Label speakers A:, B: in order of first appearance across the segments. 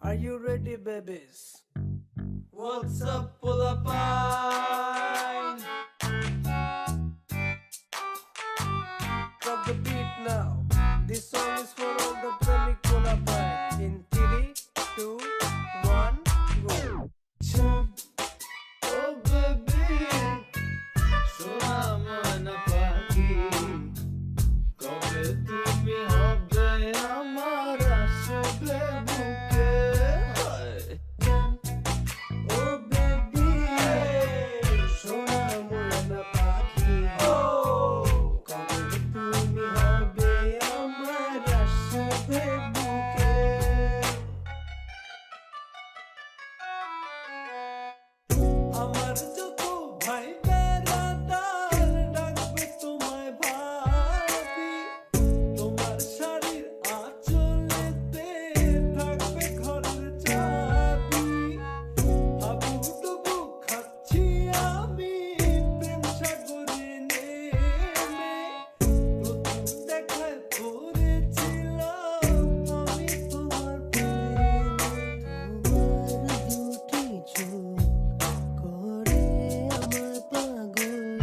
A: Are you ready, babies?
B: What's up, pull pine?
A: Drop the beat now. This song is for all the Premic Pine. In 3, 2, 1, go.
B: Oh baby, সোনা মনা পাখি কবে তুমি হবে আমার আসবে বুকে
A: Oh baby, সোনা ময়না পাখি কবে তুমি হবে আমার আসবে বুকে। আমার যত ভাই বেড়াদার ডাকবে তোমায় ভাবি, তোমার শাড়ির আঁচলেতে থাকবে ঘরের চাবি। হাবুডুবু খাচ্ছি আমি প্রেম সাগরে নেমে, প্রথম দেখায় পড়েছিলাম আমি তোমার প্রেমে। তোমার দুটি চোখ করে আমার পাগল,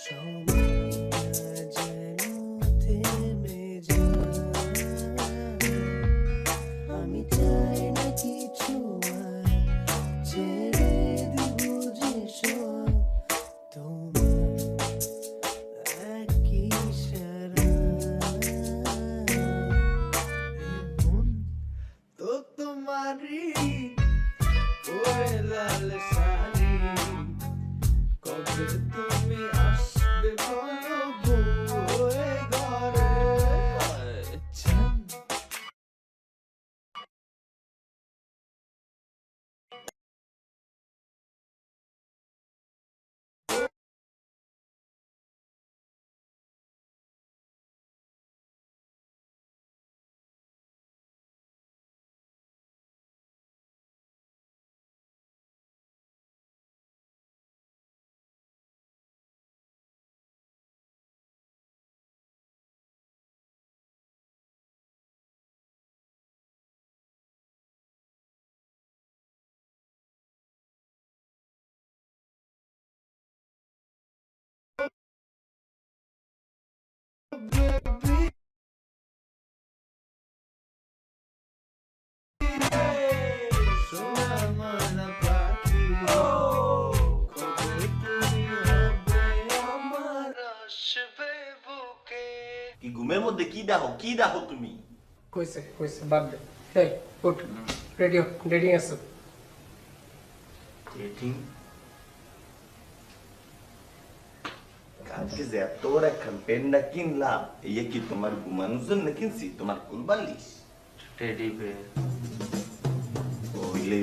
A: সময়টা যেন থেমে যায়। আমি চাই না কিছু আর, ছেড়ে দিব যে সব তোমার এক ইশারায়।
B: মন তো তোমারই ওরে লাল শাড়ি কবে তুমি আসবে বলো বউয়ে ঘরে চান baby সোনা মনা পাখি কবে তুমি হবে আমার আসবে বুকে
C: কি ঘুমের মধ্যে কি দেখো তুমি?
A: কইছে কইছে বাদ দে। এই উঠ, রেডি হ, রেডি আছো?
C: ডেটিং কালকে যে এত বড় একখান পেনটা কিনলাম, এই কি তোমার ঘুমানোর জন্য কিনছি? তোমার কুল বালিশ
B: টেডি বেয়ার
C: ওইলে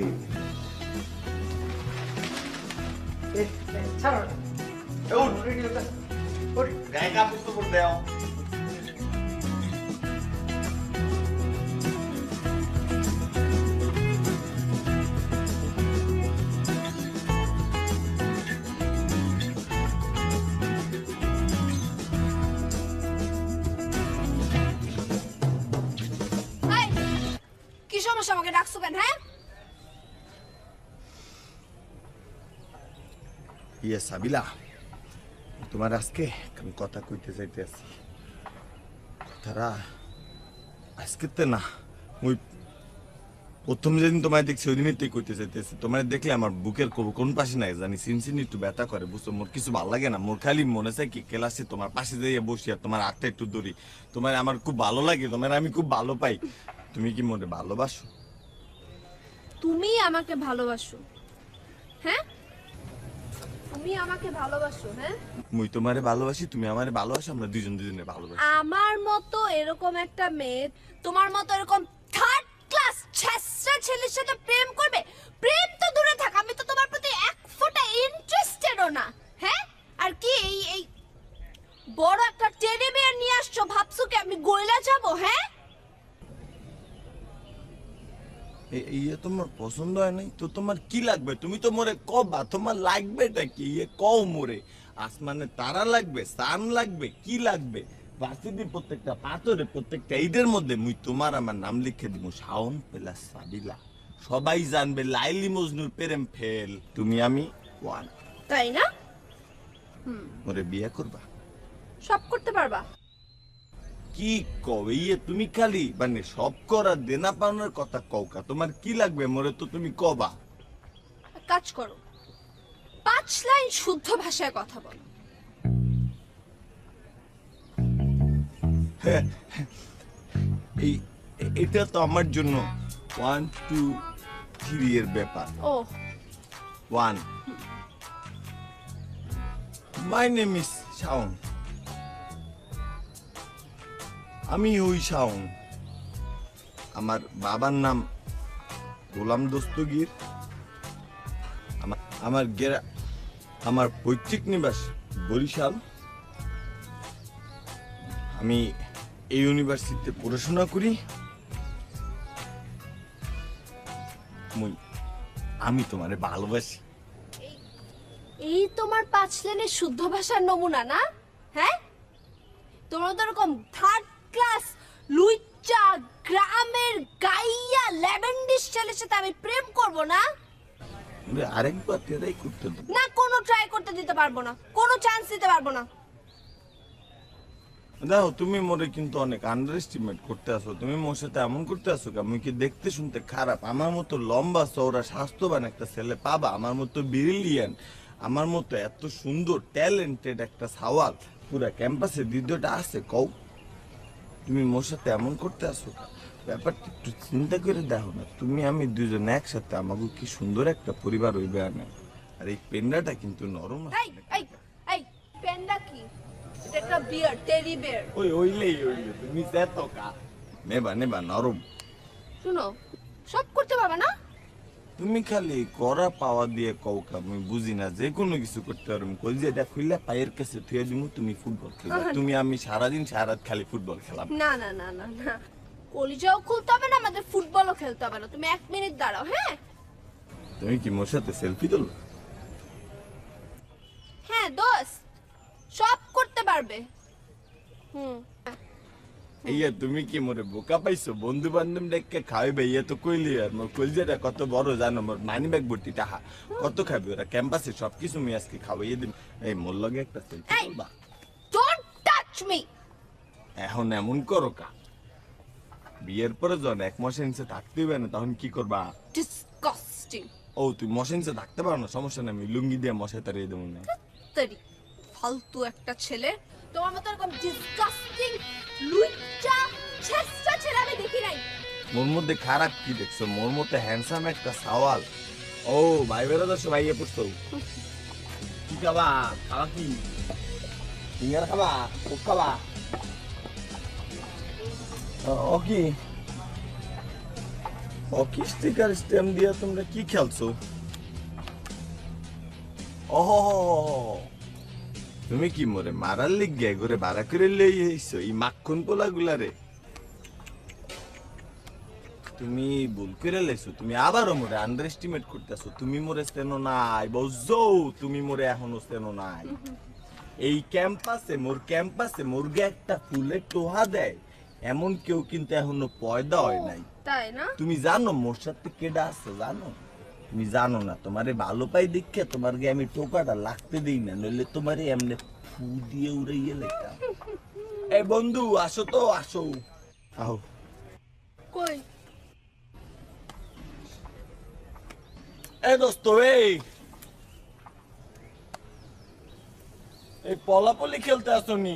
A: ছাড়ো,
C: উঠ,
A: রেডি হতে উঠ।
C: গায়ে কাপড় চোপড় দেও।
D: এই, কি সমস্যা? আমাকে ডাকছো কেন? হ্যাঁ,
C: ইয়ে সাবিলা, তোমার আজকে আমি কথা কইতে চাইতে আছি। কথাটা আজকে তো না, ওই প্রথম যেদিন তোমায় দেখছি ওই দিনই তুই কইতে চাইতেছি। তোমার দেখলে আমার বুকের কোন পাশে নাই জানি সিনসিনি একটু ব্যথা করে, বুঝছো? মোর কিছু ভালো লাগে না, মোর খালি মনে চাই কি ক্লাসে তোমার পাশে যাইয়া বসি আর তোমার হাতটা একটু ধরি। তোমার আমার খুব ভালো লাগে, তোমার আমি খুব ভালো পাই। তুমি কি মনে ভালোবাসো?
D: তুমি আমাকে ভালোবাসো? হ্যাঁ, তুমি আমাকে ভালোবাসো? হ্যাঁ,
C: মুই তোমারে ভালোবাসি, তুমি আমারে ভালোবাসো, আমরা দুজন দুজনে ভালোবাসি।
D: আমার মতো এরকম একটা মেয়ে তোমার মতো এরকম থার্ড ক্লাস ছেঁচড়া ছেলের সাথে প্রেম করবে? প্রেম তো দূরে থাক, আমি তো তোমার প্রতি এক ফোঁটা ইন্টারেস্টেডও না। হ্যাঁ, আর কি এই এই বড় একটা টেডি বিয়ার নিয়ে আসছো, ভাবছো কি আমি গইলা যাব? হ্যাঁ,
C: ইয়ে তোমার পছন্দ হয় নাই তো তোমার কি লাগবে? তুমি তো মোরে কবা তোমার লাগবেটা কি? ইয়ে কও মোরে, আসমানে তারা লাগবে, সান লাগবে, কি লাগবে? ভার্সিটি প্রত্যেকটা পাথরে প্রত্যেকটা ঈদের মধ্যে মুই তোমার আমার নাম লিখে দিব শাওন প্লাস সাবিলা। সবাই জানবে লাইলি মজনুর প্রেম ফেল, তুমি আমি ওয়ান।
D: তাই না?
C: ওরে বিয়ে করবা?
D: সব করতে পারবা?
C: কি কও ইয়ে তুমি খালি মানে সব করার দেনা পাওনার কথা কওকা, তোমার কি লাগবে মোরে তো তুমি কবা।
D: এক কাজ করো, 5 লাইন শুদ্ধ ভাষায় কথা বলো।
C: এই এটা তো আমার জন্য 1 2 3 এর ব্যাপার।
D: ও
C: 1 মাই নেম ইজ শাওন। আমি ওই শাওন, আমার বাবার নাম গোলাম দস্তগীর, আমার পৈতৃক নিবাস বরিশাল। আমি এই ইউনিভার্সিটিতে পড়াশোনা করি। আমি তোমারে ভালোবাসি।
D: এই তোমার 5 লাইনের শুদ্ধ ভাষার নমুনা না? হ্যাঁ, তোমরা তো এরকম থার্ড ক্লাস লুইচা গ্রামের গাইয়া ল্যাভেন্ডিস ছেলের সাথে আমি প্রেম করব না।
C: আরেকবার ট্রাই করতে দাও
D: না, কোনো ট্রাই করতে দিতে পারবো না, কোনো চান্স দিতে পারবো না।
C: দেখো তুমি মোরে কিন্তু অনেক আন্ডার এস্টিমেট করতে আসো। তুমি মোর সাথে এমন করতে আসো কা মুই কি দেখতে শুনতে খারাপ? আমার মতো লম্বা চওড়া স্বাস্থ্যবান একটা ছেলে পাবা, আমার মতো ব্রিলিয়ান্ট, আমার মতো এত সুন্দর ট্যালেন্টেড একটা সাওয়াল পুরা ক্যাম্পাসে দ্বিতীয়টা আছে কও? তুমি মোর সাথে এমন করতে আসো কা? ব্যাপারটা একটু চিন্তা করে দেখো না, তুমি আমি দুজন একসাথে আমাকে কি সুন্দর একটা পরিবার হইবে আনে। আর এই পেন্ডাটা কিন্তু নরম
D: এই এই এই পেন্ডা কি? এটা একটা বিয়ার, টেডি বিয়ার।
C: ওইলেই তুমি যেতো কা নেবা নরম।
D: শুনো, সব করতে পারবে না?
C: তুমি খালি করা পাওয়া দিয়ে কওকা আমি বুঝি না, যে কোনো কিছু করতে পারবো। কই যে এটা খুললে পায়ের কাছে থুয়ে দিমু, তুমি ফুটবল খেলবা। তুমি আমি সারাদিন সারাত খালি ফুটবল খেলাম।
D: না না না না না, কলিজাও খুলতে হবে না, আমাদের ফুটবলও খেলতে হবে না। তুমি 1 মিনিট দাঁড়াও। হ্যাঁ
C: তুমি কি মোর সাথে সেলফি তুল?
D: হ্যাঁ দোস্ত, সব করতে পারবে।
C: ইয়া তুমি কি মোরে বোকা পাইছো? বন্ধু বান্ধব ডেকে খাওয়াইবে ইয়ে তো কইলি। আর মোর কলজাটা কত বড় জানো? মোর মানি ব্যাগ ভর্তি টাকা। কত খাবি ওরা? ক্যাম্পাসে সবকিছু আমি আজকে খাওয়াইয়ে দিম। এই মোর লগে একটা সেলফি
D: এই
C: তুলবা?
D: Don't touch me.
C: এখন এমন করো কা? বিয়ের পরে যখন 1 মাসের নিচে থাকতে হবে না, তখন কি করবা?
D: ডিসগাস্টিং।
C: ও তুই মশার নিচে থাকতে পারো না, সমস্যা নেই, আমি লুঙ্গি দিয়ে মশাই তাড়িয়ে দেবো না।
D: তরি ফালতু একটা ছেলে, তোমার মতো এরকম ডিসগাস্টিং লুইচা ছেঁচড়া ছেলে আমি দেখি নাই।
C: মোর মধ্যে খারাপ কি দেখছো? মোর মধ্যে হ্যান্ডসাম একটা সাওয়াল। ও ভাই বেরো দশ ভাইয়ে পড়ছো। কি খাবা? খাবা কি? ফিঙ্গার খাবা? কোক খাবা? ও কি স্টিকার স্ট্যাম্প দিয়ে তোমরা কি খেলছো? ওহো, তুমি কি মোরে মারার লিগে ঘরে ভাড়া করে লই আইছো এই মাখন পোলা গুলারে? তুমি ভুল করে লাইছো। তুমি আবারও মোরে আন্ডার এস্টিমেট করতেছো। তুমি মোরে চেনো নাই, বুঝছো? তুমি মোরে এখনো চেনো নাই। এই ক্যাম্পাসে মোরগে একটা ফুলের টোহা দেয় এমন কেউ কিন্তু এখনো পয়দা হয় নাই।
D: তাই না?
C: তুমি জানো মোর সাথে কেডা আছে? জানো? তুমি জানো না। তোমারে ভালো পাই দেখে তোমার গে আমি টোকাটা লাগতে দিই না, নইলে তোমারে এমনি ফু দিয়ে উড়াইয়ে লেখা। এই বন্ধু আসো তো, আসো। আও
D: কই?
C: এ দোস্ত, এই পলাপলি খেলতে আসনি?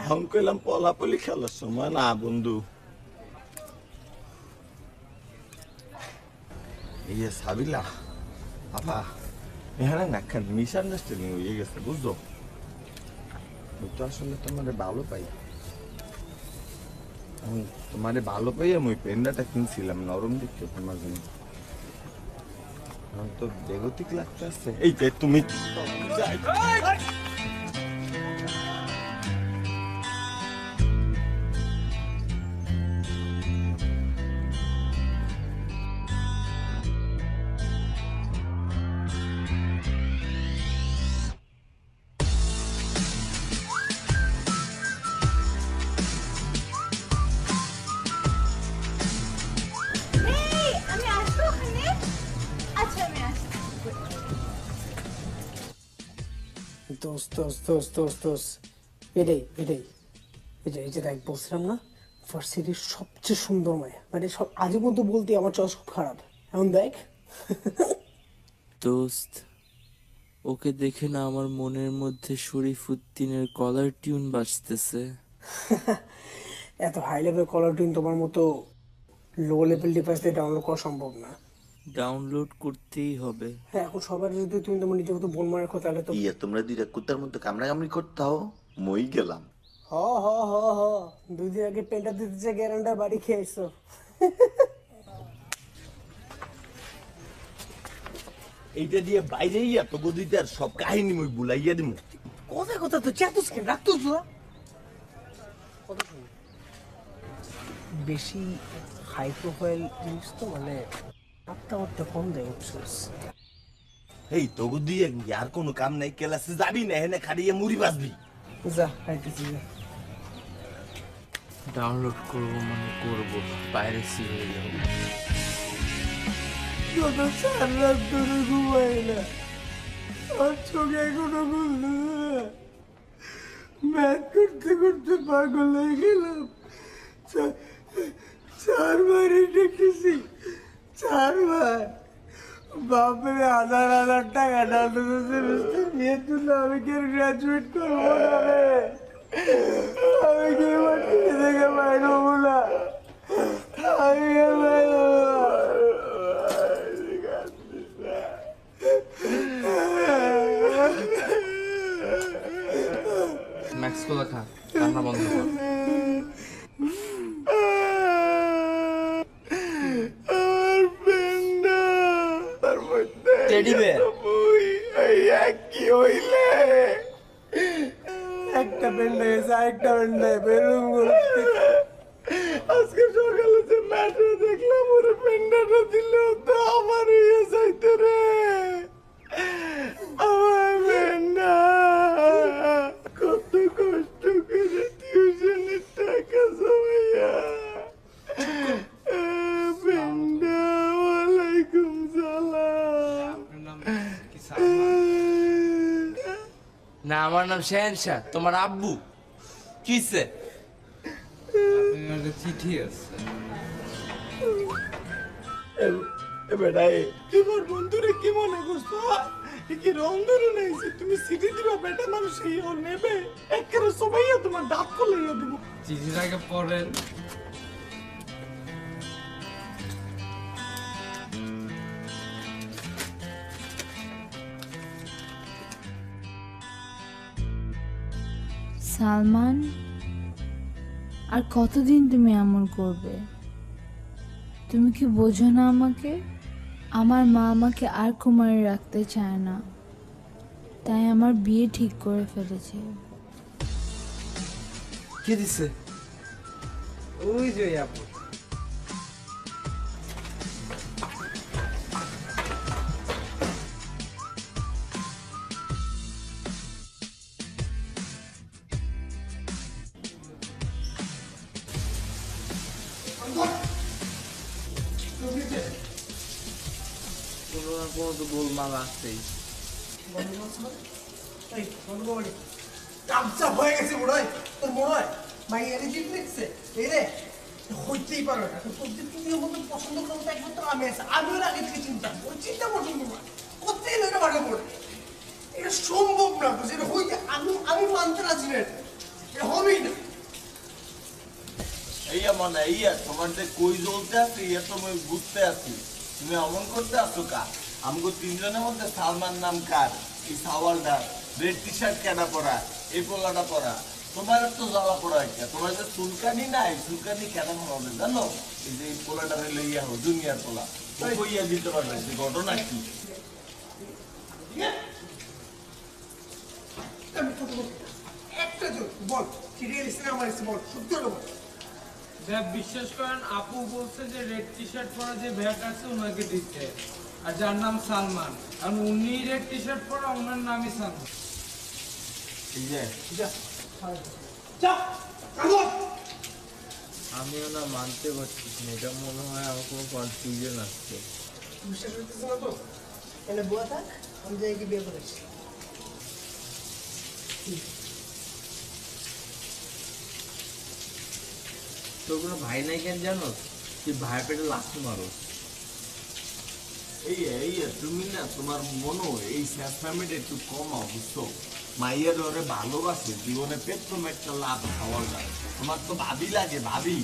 C: এখন কইলাম পলাপলি খেলার সময় না বন্ধু। এই সাবিলা আপা, এখানে না একটা মিসআন্ডারস্ট্যান্ডিং হয়ে গেছে, বুঝছো? আমি তো আসলে তোমারে ভালো পাই। আমি তোমারে ভালো পাই, আমি ওই পেন্ডাটা কিনছিলাম নরম দেখতে তোমার জন্য। তো বেগতিক লাগতে আসছে। এই যে তুমি
A: দোস্ত দোস্ত দোস্ত দোস্ত দোস্ত এটাই এটাই এটাই এই যে দেখ বলছিলাম না ভার্সিটির সবচেয়ে সুন্দর মায়া মানে সব আজে পর্যন্ত বলতে আমার চয়েস খুব খারাপ এখন দেখ
E: দোস্ত ওকে দেখে না আমার মনের মধ্যে শরীফুদ্দিনের কলার টিউন বাজতেছে।
A: এত হাই লেভেল কলার টিউন তোমার মতো লো লেভেল ডিভাইস দিয়ে ডাউনলোড করা সম্ভব না।
E: ডাউনলোড করতেই হবে।
A: হ্যাঁ এখন সবার যদি তুমি তোমার নিজের মতো বোন মারা কথা তাহলে তো
C: ইয়া তোমরা দুইটা কুত্তার মধ্যে কামড়াকামড়ি করতে হও, মই গেলাম।
A: হ হ হ হ 2 দিন আগে পেন্টার দিতে যে গ্যারান্ডার বাড়ি খেয়ে আইসো।
C: এইটা দিয়ে বাইরে ইয়া তো গদিটার সব কাহিনী মই বুলাইয়া দিমু।
A: কথা কথা তো চাতুস কেন রাখতো তো বেশি হাই প্রোফাইল জিনিস তো মানে আত্মা আত্মা কম দেয় বুঝছিস।
C: এই তো দিয়ে আর কোনো কাম নাই, ক্লাসে যাবি না, এনে খাড়িয়ে মুড়ি বাজবি।
A: যা খাইতেছি যা।
E: ডাউনলোড করব মানে করব, পাইরেসি হয়ে যাবে।
A: গত 4 রাত ধরে ঘুমাই না, আর চোখে এখনো খুললো না। ম্যাথ করতে করতে পাগল হয়ে গেলাম। 4 বারে ডেকেছি, 4 বার। বাপরে 1000 টাকা ডালতে নিয়ে তুলে আমি কি গ্রাজুয়েট করবো না রে? আমি কি মাটিতে থেকে বাইর হবো না? আমি কি বাইর হবো না?
E: ম্যাক্স কোলা খা, কান্না বন্ধ কর। টেডি বেয়ার
C: কি হইলে
A: একটা পেন্ডা গেছে আরেকটা পেন্ডা বেরুম করতে।
C: আজকে সকালে যে ম্যাটে দেখলাম ওরে পেন্ডাটা দিল তো আমার ইয়ে যাইতে রে। আমার পেন্ডা কত কষ্ট করে টিউশনের টাকা জমাইয়া পেন্ডা। ওয়ালাইকুম সালাম।
E: না, আমার নাম শেহেনশাহ, তোমার আব্বু কিসে? চিঠি আছে।
C: বেটা তোমার বন্ধুরে কি মনে করছো? কি রং ধরে নাইছে? তুমি সিটি দিবা বেটা, মানুষ এই নেবে একেবারে সবাইয়া তোমার দাঁত ফলাইয়া দিব।
E: চিঠির আগে পড়েন।
F: সালমান, আর কতদিন তুমি এমন করবে? তুমি কি বোঝো না আমাকে? আমার মা আমাকে আর কুমারী রাখতে চায় না, তাই আমার বিয়ে ঠিক করে ফেলেছে।
E: কে দিছে?
A: ওই যে আপু
E: কোনো না কোনো তো গোলমাল আছেই।
A: চাপ হয়ে গেছে মনে হয় তোর, মনে হয় মাই এলিজিট লিখছে এই রে হইতেই পারো না। তোর যে তুমি মতো পছন্দ করো তো একমাত্র আমি আছে, আমি ওর আগে থেকে চিন্তা ওর চিন্তা পছন্দ না করতেই না, এটা ভালো করে এটা সম্ভব না। বুঝে এটা হইতে আমি মানতে রাজি না, এটা হবেই না।
C: এইয়া মানে এইয়া তোমার যে কই জ্বলতে আছে ইয়া তুমি বুঝতে আছি, তুমি অমন করতে আসো কা? আমগো 3 জনের মধ্যে সালমান নাম কার? এই সাওয়ালটা রেড টি শার্ট কেনা পরা, এই পোলাটা পরা, তোমার তো জ্বালা পড়া একটা। তোমার যে চুলকানি নাই, চুলকানি কেন হবে জানো? এই যে পোলাটা হইলে ইয়া হো জুনিয়র পোলা, ও কইয়া দিতে পারবে যে ঘটনা কি?
A: একটা বল সিরিয়াল সিনেমা এসে বল সত্যি বল।
G: বিশ্বাস করেন, আপু বলছে যে রেড টি শার্ট পরা যে ভ্যাট আছে ওনাকে দিতে, আর যার নাম সালমান, আর উনি রেড টি শার্ট পরা, ওনার নামই সালমান।
C: এই যে
E: আমিও না মানতে পারছি না, এটা মনে হয় আমার কোনো কনফিউশন আসছে।
A: বিশ্বাস করতেছ না তো? এনে বুয়া থাক, আমি যাই কি বিয়ে করেছি।
B: তোর কোনো ভাই নাই কেন জানো? তুই ভাই পেটে লাথি মারো।
C: এই তুমি না তোমার মনো এই স্যাড ফ্যামিলি একটু কমাও বুঝছো? মাইয়ের ওরে ভালোবাসে জীবনে পেট্রোম একটা লাভ খাওয়া যায়। তোমার তো ভাবি লাগে ভাবি।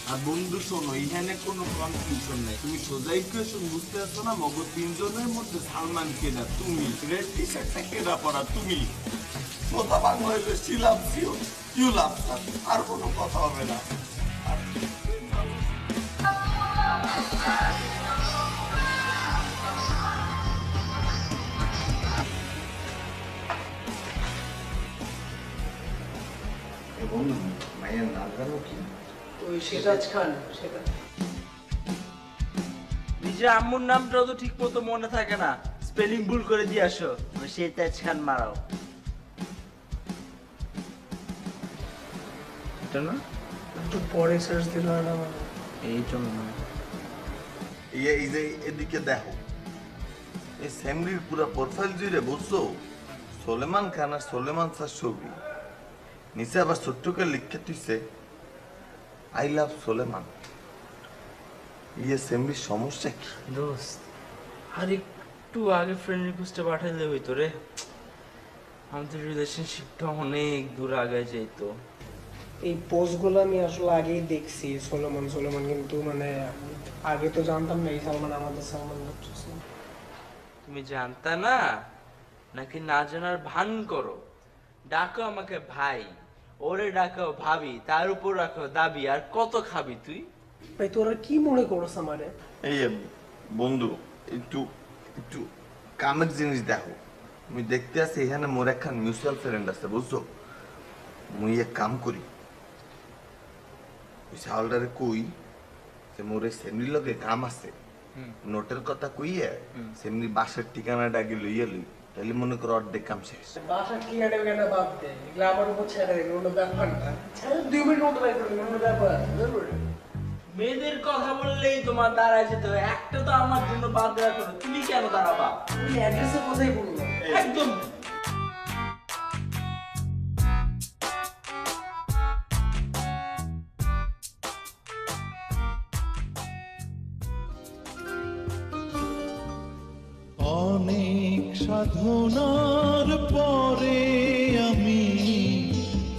C: আর বন্ধু শোনো, এইখানে কোনো কনফিউশন নাই, তুমি সোজা ইকুয়েশন বুঝতে পারছো না? মগো তিনজনের মধ্যে সালমান কেনা তুমি, রেড টি শার্টটা কেনা পড়া তুমি, কথা বাংলা হইলে শিলাম ইউ লাভ, আর কোনো কথা হবে না। মায়ের নাম জানো কি?
A: ওই সিরাজ খান, সেটা
B: নিজের আম্মুর নামটাও তো ঠিক মতো মনে থাকে না, স্পেলিং ভুল করে দিয়ে আসো। সে তাজ খান মারাও। এটা না
A: একটু পরে সার্চ দিল না মানে।
B: এই জন্য
C: এই যে এদিকে দেখো, এই স্যামরির পুরো প্রোফাইল জুড়ে বুঝছো সোলেমান খান আর সোলেমান স্যার ছবি, নিচে আবার ছোট্ট করে লিখে তুইছে আই লাভ সোলেমান। স্যামরির সমস্যা কি?
E: দোস্ত আর একটু আগে ফ্রেন্ড রিকোয়েস্টে পাঠাইলে হইতো রে, আমাদের রিলেশনশিপটা অনেক দূর আগে যাইতো।
A: এই পোস্টগুলো আমি আসলে আগেই দেখছি, সোলোমান, কিন্তু মানে আগে তো জানতাম না এই সালমান আমাদের সালমান হচ্ছে।
E: তুমি জানতা না নাকি না জানার ভান করো? ডাকো আমাকে ভাই, ওরে ডাকো ভাবি, তার উপর রাখো দাবি, আর কত খাবি তুই?
A: ভাই তোরা কি মনে করছ আমারে?
C: এই বন্ধু একটু একটু কামের জিনিস দেখো, আমি দেখতে আছি এখানে মোর একখান মিউচুয়াল ফ্রেন্ড আছে বুঝছো, মুই এক কাম করি ওই সালটারে কই যে মোর সেমনির লগে কাম আছে, নোটের কথা কইয়ে সেমনি বাসের ঠিকানাটা আগে লইয়া লই, তাহলে মনে করো অর্ধেক কাম শেষ।
A: বাসা কি আড়ে কেন বাদ দে, এগুলো আমার উপর ছেড়ে দে, কোনো ব্যাপার না। ছেড়ে 2 মিনিট মতো বাইরে কোনো ব্যাপার জরুরি।
E: মেয়েদের কথা বললেই তোমার দাঁড়ায় যেতে হয়, একটা তো আমার জন্য বাদ দেওয়া করো, তুমি কেন দাঁড়াবা?
A: তুমি অ্যাড্রেসে কোথায় বললো?
E: একদম
H: অনেক সাধনার পরে আমি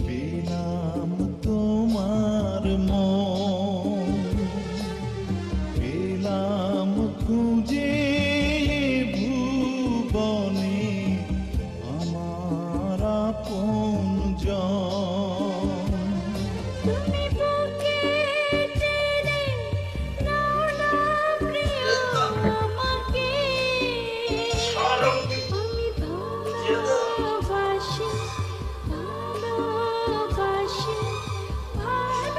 H: পেলাম তোমার মন, পেলাম খুঁজে ভুবনে আমার আপনজন।
F: তুমি বুকে টেনে নাও না প্রিয় আমাকে, আমি ভালোবাসি ভালোবাসি ভালো।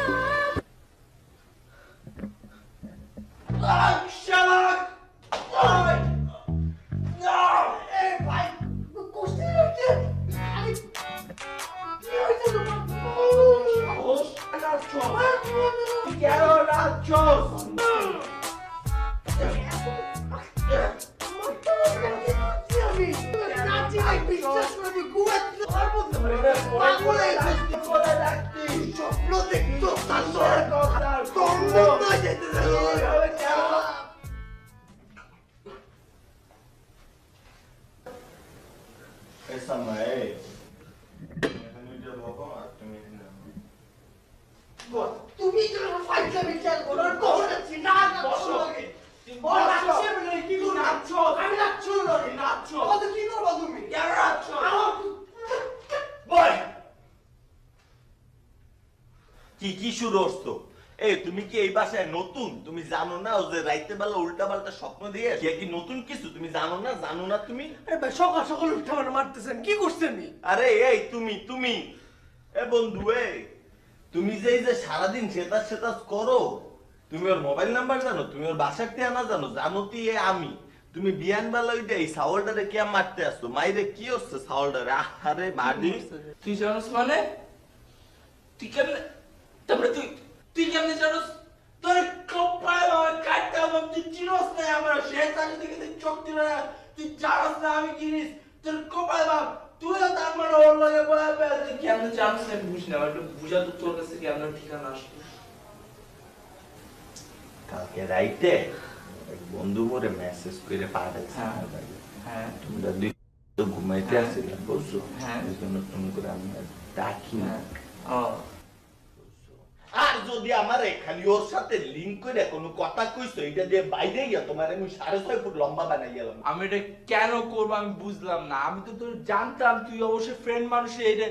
C: Esa mae.
A: তুমি তো ফাইজলা বিচার করো, কোন যাচ্ছি না বসো। বল নাচছে বলে কি করব? নাচছো, আমি নাচছো না, নাচছো। কত কি করব তুমি? কেন নাচছো?
C: বল কি শুরু হচ্ছে? এই তুমি কি এই বাসায় নতুন? তুমি জানো না ও যে রাইতে বেলা উল্টা পাল্টা স্বপ্ন দিয়ে কি নতুন কিছু তুমি জানো না তুমি?
A: আরে ভাই সকাল সকাল উঠে আমার মারতেছেন, কি করছেন নি?
C: আরে এই তুমি এ বন্ধু তুমি যে এই যে সারাদিন সেটা করো, তুমি ওর মোবাইল নাম্বার জানো? তুমি ওর বাসার ঠিকানা জানো কি আমি? তুমি বিয়ান বেলা ওইটা এই সাওয়ালটারে কে মারতে আসছো? মাইরে কি হচ্ছে সাওয়ালটারে? আরে মারি
E: তুই জানোস মানে? তুই কেমনে, তারপরে তুই কেমনে জানোস? তোর কপাল কাটতে হবে, তুই চিনোস না আমার সে তাকে দেখে তুই চোখ দিল না, তুই জানোস না আমি কিনিস তোর কপাল বাপ তুইও তার মানে ওর লাগে বয়া বয়া তুই কেমন চান্স নেই বুঝ না একটু বুঝা তো তোর কাছে কেমন ঠিকানা আসলো
C: কালকে রাইতে এক বন্ধু করে মেসেজ করে পাঠাইছে
E: হ্যাঁ।
C: আমার বাড়ি।
E: হ্যাঁ
C: তোমরা দুই তো ঘুমাইতে
E: হ্যাঁ।
C: আসছিলাম বুঝছো
E: হ্যাঁ।
C: এই জন্য ফোন করে আমি আর ডাকি না।
E: ও
C: আর যদি আমার খালি ওর সাথে লিংক করে কোনো কথা কইছো এটা দিয়ে বাইরে গিয়া তোমার আমি 6.5 ফুট লম্বা বানাই গেলাম।
E: আমি এটা কেন করবো আমি বুঝলাম না আমি তো তোর জানতাম তুই অবশ্যই ফ্রেন্ড মানুষ এটা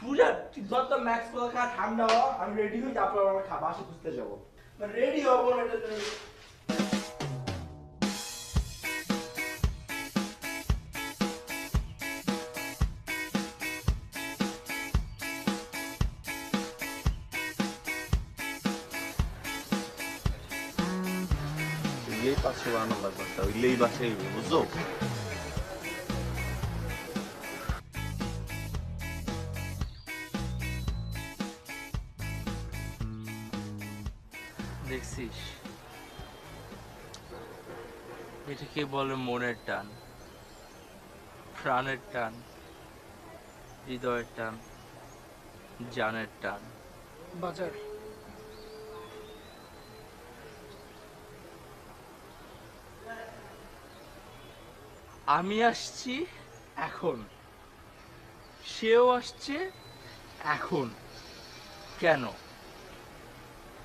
E: বুঝা তুই যত ম্যাক্স করে খা ঠান্ডা হ আমি রেডি হই তারপর আমরা খাবার আসে খুঁজতে যাবো রেডি হবো না এটা
C: এই পাশে বানানো লাগবে ওইলে এই বাসায় বুঝছো
E: দেখছিস এটাকে বলে মনের টান প্রাণের টান হৃদয়ের টান জানের টান
G: বাজার
E: আমি আসছি এখন সেও আসছে এখন কেন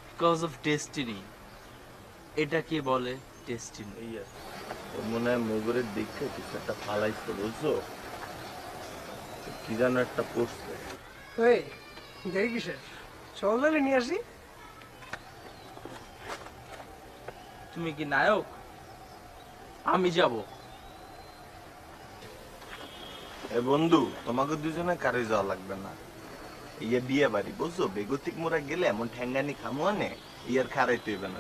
E: বিকজ অফ ডেস্টিনি এটাকে বলে ডেস্টিনি
C: এই আর ওর মনে হয় মোগরের দেখে কিছু একটা ফালাইছে বুঝছো কি যেন একটা পড়ছে
I: ওই দেরি কিসের চল তাহলে নিয়ে আসি
E: তুমি কি নায়ক আমি যাব
C: এ বন্ধু তোমাকে দুজনে কারে যাওয়া লাগবে না ইয়ে বিয়ে বাড়ি বুঝছো বেগতিক মোড়া গেলে এমন ঠ্যাঙ্গানি খামো আনে ইয়ার খারাইতে হইবে না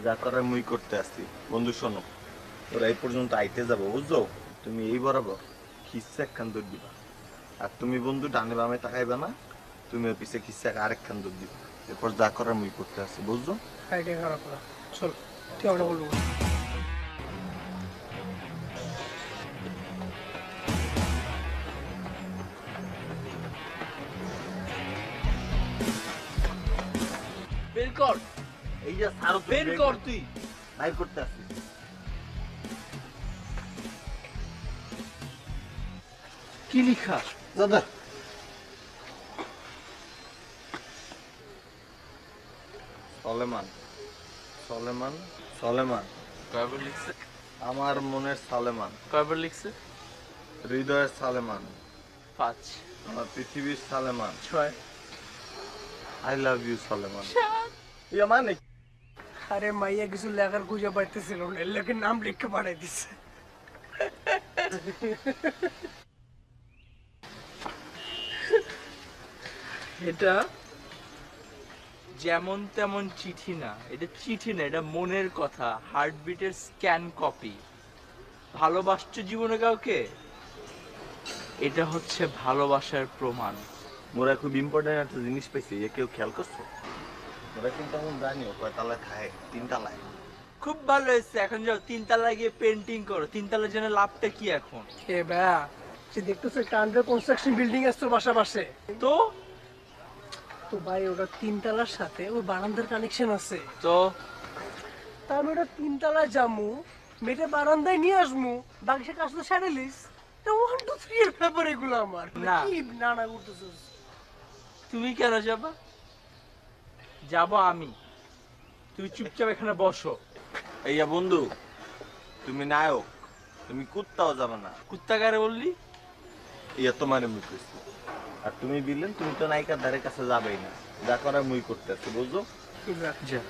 C: যা করার মুই করতে আসছি বন্ধু শোনো তোরা এই পর্যন্ত আইতে যাবো বুঝছো তুমি এই বরাবর খিস্সা একখান দৌড় দিবা আর তুমি বন্ধু ডানে বামে তাকাইবে না তুমি ওর পিছে খিস্সা আরেকখান দৌড় দিবা এরপর যা করার মুই করতে আসছি বুঝছো
I: আইডিয়া খারাপ না চল তুই আমরা বলবো
E: বের কর
C: এই যে সারো
E: বের কর তুই
C: বাইর করতে আসছি
E: কি লিখা
C: দাদা সলেমান সলেমান সলেমান
E: কয়বার লিখছে
C: আমার মনের সালেমান
E: কয়বার লিখছে
C: হৃদয়ের সালেমান
E: 5
C: আমার পৃথিবীর Saleman
E: 6
C: I love you Saleman ইয়া মানে
I: আরে মাইয়া কিছু লেখার খুঁজে পাইতেছিল না এর লোকের নাম লিখে পাঠাই দিচ্ছে
E: এটা যেমন তেমন চিঠি না এটা চিঠি না এটা মনের কথা হার্টবিটের স্ক্যান কপি ভালোবাসছো জীবনে কাউকে এটা হচ্ছে ভালোবাসার প্রমাণ
C: মোরা খুব ইম্পর্টেন্ট একটা জিনিস পাইছি এ কেউ খেয়াল করছো মোরা কিন্তু এখন জানিও কয় তালায় খায় 3 তালায়
E: খুব ভালো হয়েছে এখন যাও 3 তলায় গিয়ে পেন্টিং করো 3 তলার জন্য লাভটা কি এখন
I: এ ব্যা সে দেখতেছে একটা আন্ডার কনস্ট্রাকশন বিল্ডিং আসতো বাসা পাশে
E: তো
I: তো ভাই ওটা 3 তলার সাথে ওই বারান্দার কানেকশন আছে
E: তো
I: তা আমি ওটা 3 তলায় যামু মেয়েটা বারান্দায় নিয়ে আসমু বাকি সে কাজ তো সারে লিস 1 2 3 এর ব্যাপার এগুলো আমার
E: না।
I: কি না না করতেছিস
E: তুমি কেন যাবা যাব আমি তুমি চুপচাপ এখানে বসো
C: এইয়া বন্ধু তুমি নায়ক তুমি কুত্তাও যাবে না
E: কুত্তাকারে বললি
C: ইয়া তোমার মুই কইছি আর তুমি বিলেন তুমি তো নায়িকার ধারে কাছে যাবেই না যা করার মুই করতে আছি বুঝছো
E: যা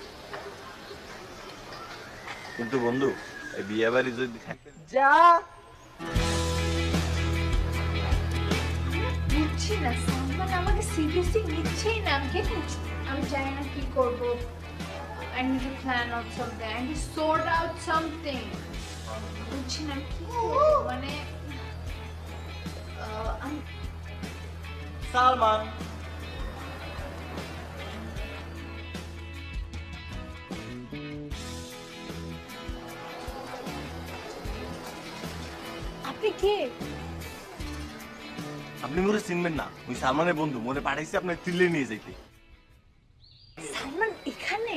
C: কিন্তু বন্ধু এই বিয়ে বাড়ি যদি থাকে
E: যা
F: বুঝছি না সালমান আমাকে সিরিয়াসলি নিচ্ছেই না আমি জানি না কি করব I need to plan out something. I need to sort out something. বুঝছি না কি করব মানে আমি
C: সালমান
D: আপনি
F: আপনি কে?
C: আপনি মোরে চিনবেন না, ওই সালমানের বন্ধু মোরে পাঠাইছে আপনার তিলে নিয়ে যাইতে।
F: সালমান এখানে?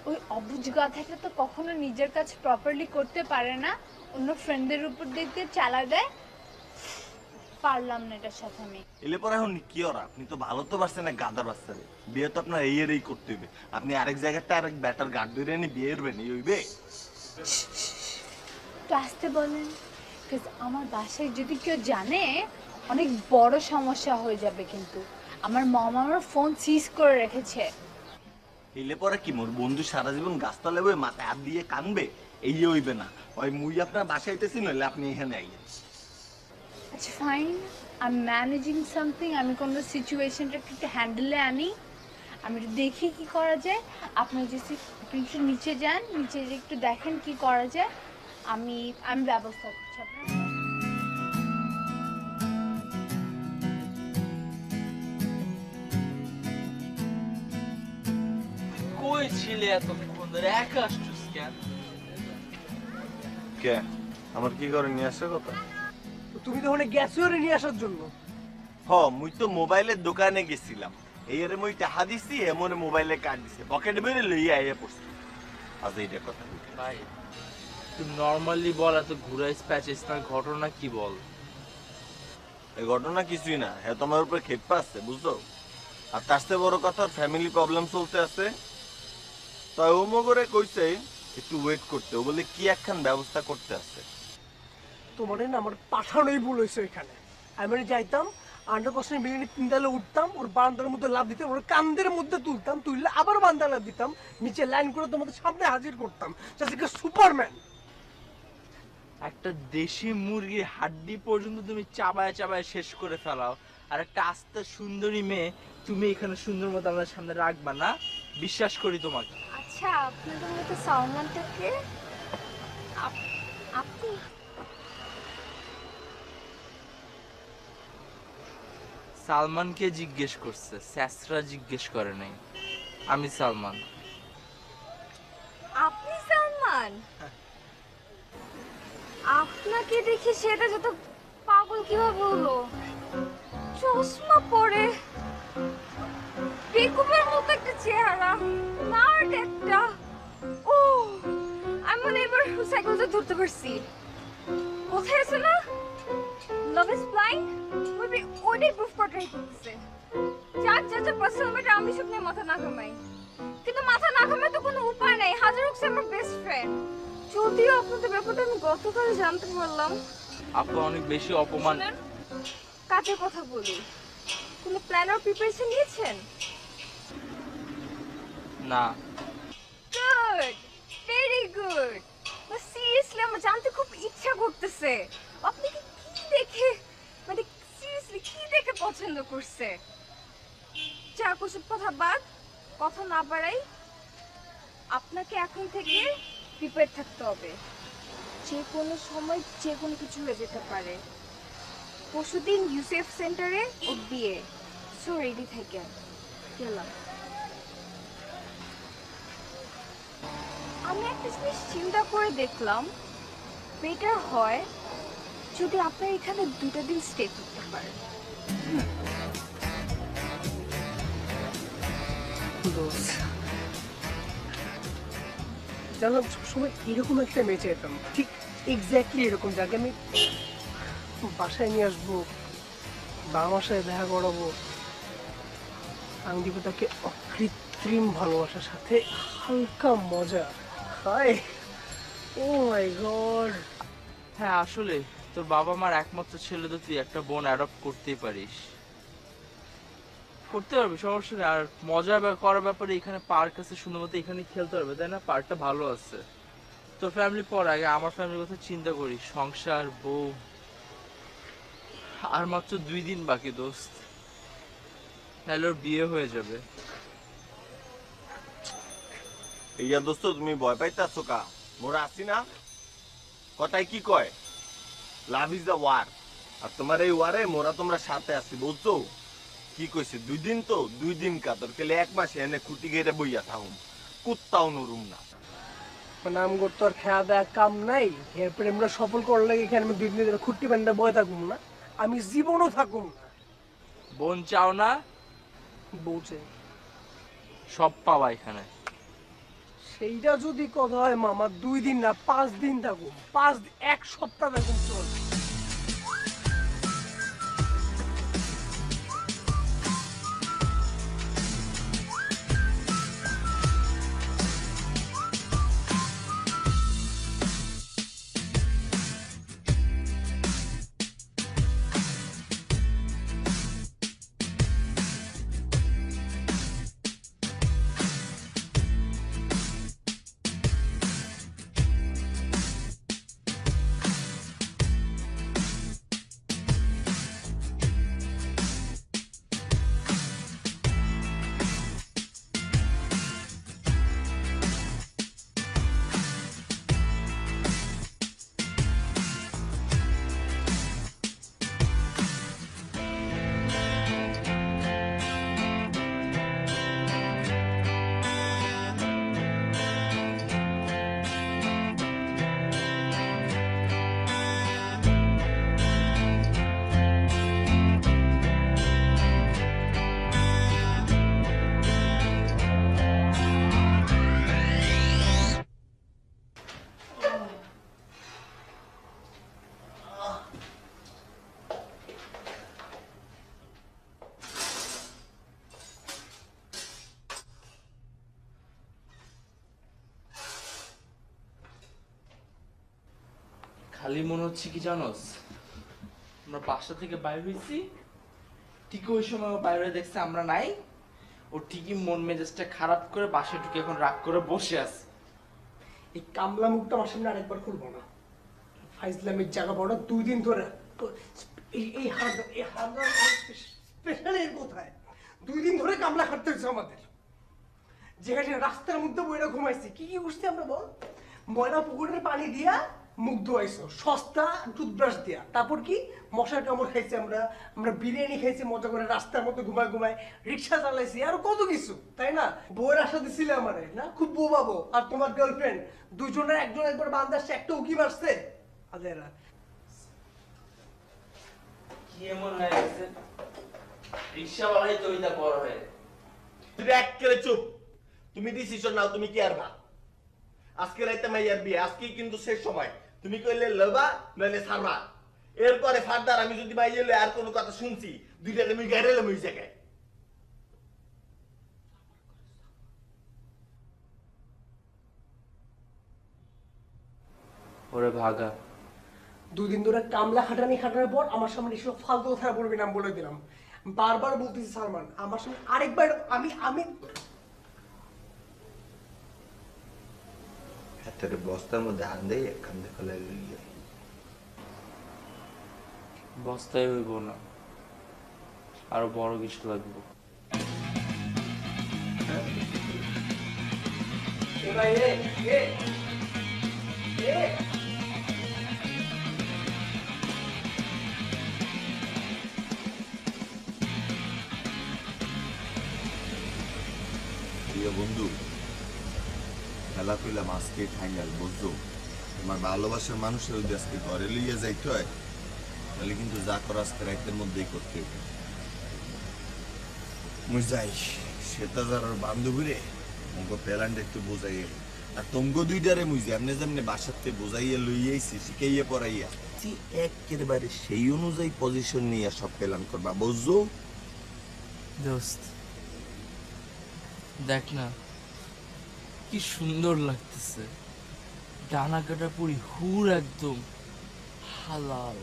F: ওই অবুঝ গাধাটা তো কখনো নিজের কাজ প্রপারলি করতে পারে না, অন্য ফ্রেন্ডদের উপর দেখতে চালা দেয়। পারলাম না এটার সাথে আমি।
C: এলে পরে এখন কি ওরা, আপনি তো ভালো তো পারছেন না গাদার বাচ্চারে, বিয়ে তো আপনার এই করতে হইবে। আপনি আরেক জায়গাতে আরেক ব্যাটার গার্ড ধরে এনে বিয়ে করবেন, এই হইবে?
F: একটু আসতে বলেন, আমার বাসায় যদি কেউ জানে অনেক বড় সমস্যা হয়ে যাবে। কিন্তু আমার মামা আমার ফোন সিজ করে রেখেছে।
C: এলে পরে কি মোর বন্ধু সারা জীবন গাছতলে বই মাথায় হাত দিয়ে কানবে, এই হইবে না। ওই মুই আপনার বাসায় আইতেছি, নইলে আপনি এখানে আইয়েন।
F: আচ্ছা fine, I am managing something. আমি কোনো সিচুয়েশনটা একটু হ্যান্ডেলে আনি, আমি একটু দেখি কি করা যায়। আপনি একটু নিচে যান, নিচে যে একটু দেখেন কি করা যায়, আমি ব্যবস্থা করছি আপনার।
E: কই ছিলে এতক্ষণ ধরে? একা আসছিস কেন?
C: কে আমার কি করে নিয়ে আসছে কথা?
I: তুমি তো ওখানে গেছো ওরে নিয়ে আসার জন্য।
C: মুই তো মোবাইলের দোকানে গেছিলাম, এই আরে মুই টাকা দিছি, এমন মোবাইলে কার্ড দিছে, পকেটে বেরে লইয়া আইয়া পড়ছি। আজ এইটা কথা
E: ভাই তুই নরমালি বল, এত ঘুরাইস প্যাচিস না, ঘটনা কি বল?
C: এই ঘটনা কিছুই না, হ্যাঁ তোমার উপরে খেপ পাচ্ছে বুঝছো। আর তার চেয়ে বড় কথা, ফ্যামিলি প্রবলেম চলতে আছে, তাই ও মগরে কইছে একটু ওয়েট করতে, ও বলে কি একখান ব্যবস্থা করতে আছে।
I: তোমার না আমার পাঠানোই ভুল হয়েছে এখানে। আমি মানে যাইতাম আন্ডার পার্সেন্ট বিরিয়ানি 3 তলা উঠতাম, ওর বারান্দার মধ্যে লাভ দিতাম, ওর কান্দের মধ্যে তুলতাম, তুললে আবার বারান্দা লাভ দিতাম, নিচে লাইন করে তোমাদের সামনে হাজির করতাম, জাস্ট সুপারম্যান।
E: একটা দেশি মুরগির হাড্ডি পর্যন্ত তুমি চাবায় চাবায় শেষ করে ফেলাও, আর একটা আস্তে সুন্দরী মেয়ে তুমি এখানে সুন্দর মতো আমাদের সামনে রাখবা না? বিশ্বাস করি তোমাকে।
D: আচ্ছা আপনাদের মতো সালমানটাকে আপনি
E: সালমানকে জিজ্ঞেস করছে, স্যাসরা জিজ্ঞেস করে নাই। আমি সালমান।
D: আপনি সালমান? আপনাকে দেখে সেটা যত পাগল কিভাবে হলো? চশমা পরে, বেকুবের মতো একটা চেহারা, নার্ড একটা। ও আমি মনে এবার সাইকেলটা ধরতে পারছি। কোথায় আছে না লাভ ইজ ব্লাইন্ড মুভি, ওইটাই প্রুফ করা ট্রাই করতেছে। যার যার যার পার্সোনাল ম্যাটার আমি সব নিয়ে মাথা না ঘামাই, কিন্তু মাথা না ঘামাই তো কোনো উপায় নাই। হাজার হোক আমার বেস্ট ফ্রেন্ড। যদিও আপনাদের ব্যাপারটা আমি গতকাল জানতে পারলাম।
E: আপু অনেক বেশি অপমান।
D: শুনেন, কাজের কথা বলি, কোনো প্ল্যান আর প্রিপারেশন নিয়েছেন?
E: না।
D: Good, very good. না সিরিয়াসলি আমার জানতে খুব ইচ্ছা করতেছে আপনি কি দেখে, মানে সিরিয়াসলি কি দেখে পছন্দ করছে। যা কুসব কথা বাদ, কথা না বাড়াই, আপনাকে এখন থেকে প্রিপেয়ার থাকতে হবে। যে কোনো সময় যে কোনো কিছু হয়ে যেতে পারে। পরশুদিন ইউসেফ সেন্টারে ওর বিয়ে, সো রেডি থাকেন। গেলাম। আমি একটা জিনিস চিন্তা করে দেখলাম, বেটার হয় যদি আপনার এখানে 2টা দিন স্টে করতে পারেন।
I: জানলাম সবসময় এরকম একটা মেয়ে চাইতাম, ঠিক এক্স্যাক্টলি এরকম, যাকে আমি বাসায় নিয়ে আসবো, বাবা মার সাথে দেখা করাবো, আমি দিব তাকে অকৃত্রিম ভালোবাসার সাথে হালকা মজা। হাই, ও মাই গড।
E: হ্যাঁ আসলে তোর বাবা মার একমাত্র ছেলে তো তুই, একটা বোন অ্যাডপ্ট করতেই পারিস, করতে পারবি, সমস্যা নেই। আর মজা করার ব্যাপারে এখানে পার্ক আছে, সুন্দর মতো এখানে খেলতে পারবে, তাই না? পার্কটা ভালো আছে। তোর ফ্যামিলি পর, আগে আমার ফ্যামিলির কথা চিন্তা করি। সংসার, বউ, আর মাত্র 2 দিন বাকি দোস্ত, নাহলে ওর বিয়ে হয়ে যাবে।
C: ইয়া দোস্ত, তুমি ভয় পাইতাছো কা? মোরা আসি না, কথায় কি কয়, লাভ ইজ দ্য ওয়ার। আর তোমার এই ওয়ারে মোরা তোমরা সাথে আছি, বুঝছো? কি কইছে, 2 দিন তো 2 দিন কা, তোর কেলে 1 মাস এনে খুঁটি গেড়ে বইয়া থাকুম, কুত্তাও নরুম না।
I: মানে আমগর তো আর খেয়া দেয়া কাম নাই, এরপরে আমরা সফল করলে এখানে আমি 2 দিন ধরে খুঁটি বান্ধা বয়ে থাকুম না, আমি জীবনও থাকুম না।
E: বোন চাও না?
I: বউছে
E: সব পাবা এখানে।
I: সেইটা যদি কথা হয় মামা 2 দিন না 5 দিন থাকুম, 1 সপ্তাহ থাকুম চল।
E: খালি মনে হচ্ছে কি জানোস, আমরা বাসা থেকে বাইরে হয়েছি, ঠিক ওই সময় ও বাইরে দেখছে আমরা নাই, ও ঠিকই মন মেজাজটা খারাপ করে বাসায় ঢুকে এখন রাগ করে বসে আছে।
I: এই কামলা মুখটা আমার সামনে আরেকবার খুলবো না। ফাইজলামের জায়গা বড় 2 দিন ধরে এই হাড় স্পেশালি এর কোথায় 2 দিন ধরে কামলা খাটতে হচ্ছে আমাদের, যেখানে রাস্তার মধ্যে বইরা ঘুমাইছি। কি কি করছি আমরা বল? ময়না পুকুরের পানি দিয়া মুখ ধোয়াইছো, সস্তা টুথব্রাশ দিয়া, তারপর কি মশার কামড় খাইছি আমরা, আমরা বিরিয়ানি খাইছি মজা করে রাস্তার মধ্যে ঘুমায় ঘুমায়, রিক্সা চালাইছি, আর কত কিছু, তাই না? বউয়ের আশা দিছিলে আমারে না, খুব বউ পাবো। আর তোমার গার্লফ্রেন্ড দুজনের একজন একবার বান্ধ আসছে, একটা উকি মারছে। আদেরা
E: কি এমন হয়ে গেছে? রিক্সাওয়ালাই তো ওইটা বড় হয়ে।
C: তুই এক করে চুপ। তুমি ডিসিশন নাও, তুমি কি আরবা? আজকে রাইতে মাইয়ার বিয়ে, আজকেই কিন্তু শেষ সময়। তুমি কইলে লবা নইলে ছাড়বা। এরপরে ফার্দার আমি যদি মাইয়া লই আর কোনো কথা শুনছি, দুইটারে আমি গাড়িলাম ওই জায়গায়।
E: ওরে ভাগা।
I: 2 দিন ধরে কামলা খাটানোর পর আমার সামনে এসব ফালতু কথা বলবি না, আমি বলে দিলাম। বারবার বলতেছি সালমান, আমার সামনে আরেকবার আমি
C: হাতের বস্তার মধ্যে হাত দেই একখান দেখে লাগিয়ে।
E: বস্তায় হইব না, আরো বড় কিছু লাগবে।
C: প্রিয় বন্ধু, খেলা পেলাম আজকে ফাইনাল, বুঝছো? তোমার ভালোবাসার মানুষের যদি আজকে ঘরে লইয়া যাইতে হয়, তাহলে কিন্তু যা করা আজকে রাইতের মধ্যেই করতে হবে। মুই যাই শ্বেতাজার বান্ধবীরে তোমাকে প্যালান্ড একটু বোঝাইয়ে, আর তোমাকে দুইটারে মুই যেমনে যেমনে বাসাতে বোঝাইয়া লইয়াইছি, শিখাইয়া পড়াইয়া একেবারে সেই অনুযায়ী পজিশন নিয়ে সব প্ল্যান করবা, বুঝছো?
E: দোস্ত দেখ না কি সুন্দর লাগতেছে, ডানা কাটা পুরি হুর একদম হালাল।